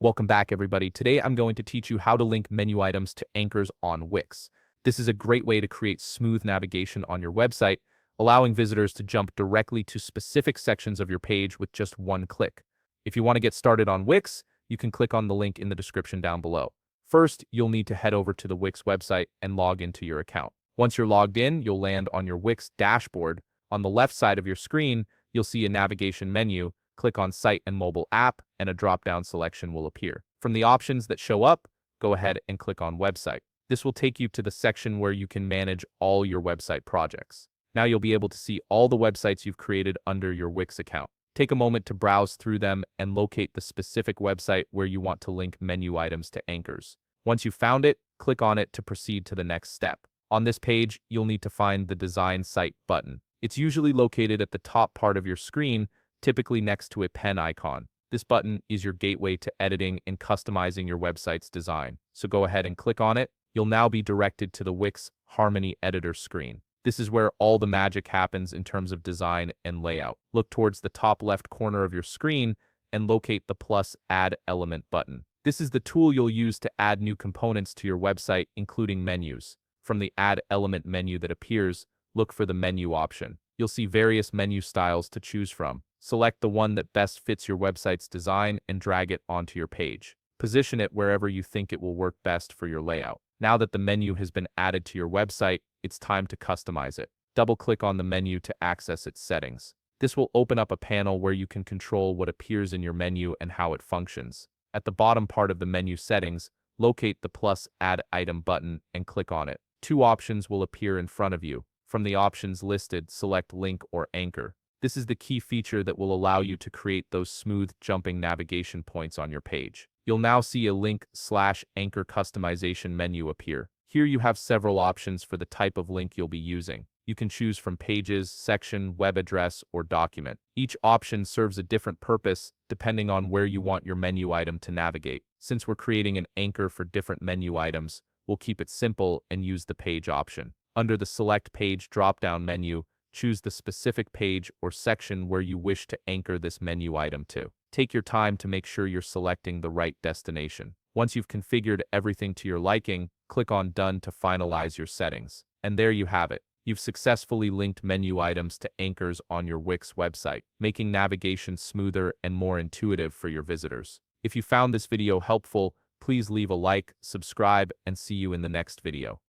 Welcome back, everybody. Today, I'm going to teach you how to link menu items to anchors on Wix. This is a great way to create smooth navigation on your website, allowing visitors to jump directly to specific sections of your page with just one click. If you want to get started on Wix, you can click on the link in the description down below. First, you'll need to head over to the Wix website and log into your account. Once you're logged in, you'll land on your Wix dashboard. On the left side of your screen, you'll see a navigation menu. Click on Site and Mobile App, and a drop-down selection will appear. From the options that show up, go ahead and click on Website. This will take you to the section where you can manage all your website projects. Now you'll be able to see all the websites you've created under your Wix account. Take a moment to browse through them and locate the specific website where you want to link menu items to anchors. Once you've found it, click on it to proceed to the next step. On this page, you'll need to find the Design Site button. It's usually located at the top part of your screen, typically next to a pen icon. This button is your gateway to editing and customizing your website's design. So go ahead and click on it. You'll now be directed to the Wix Harmony Editor screen. This is where all the magic happens in terms of design and layout. Look towards the top left corner of your screen and locate the plus Add Element button. This is the tool you'll use to add new components to your website, including menus. From the Add Element menu that appears, look for the menu option. You'll see various menu styles to choose from. Select the one that best fits your website's design and drag it onto your page. Position it wherever you think it will work best for your layout. Now that the menu has been added to your website, it's time to customize it. Double-click on the menu to access its settings. This will open up a panel where you can control what appears in your menu and how it functions. At the bottom part of the menu settings, locate the plus Add Item button and click on it. Two options will appear in front of you. From the options listed, select Link or Anchor. This is the key feature that will allow you to create those smooth jumping navigation points on your page. You'll now see a link/anchor customization menu appear. Here you have several options for the type of link you'll be using. You can choose from pages, section, web address, or document. Each option serves a different purpose depending on where you want your menu item to navigate. Since we're creating an anchor for different menu items, we'll keep it simple and use the page option. Under the Select Page drop-down menu, choose the specific page or section where you wish to anchor this menu item to. Take your time to make sure you're selecting the right destination. Once you've configured everything to your liking, click on Done to finalize your settings. And there you have it. You've successfully linked menu items to anchors on your Wix website, making navigation smoother and more intuitive for your visitors. If you found this video helpful, please leave a like, subscribe, and see you in the next video.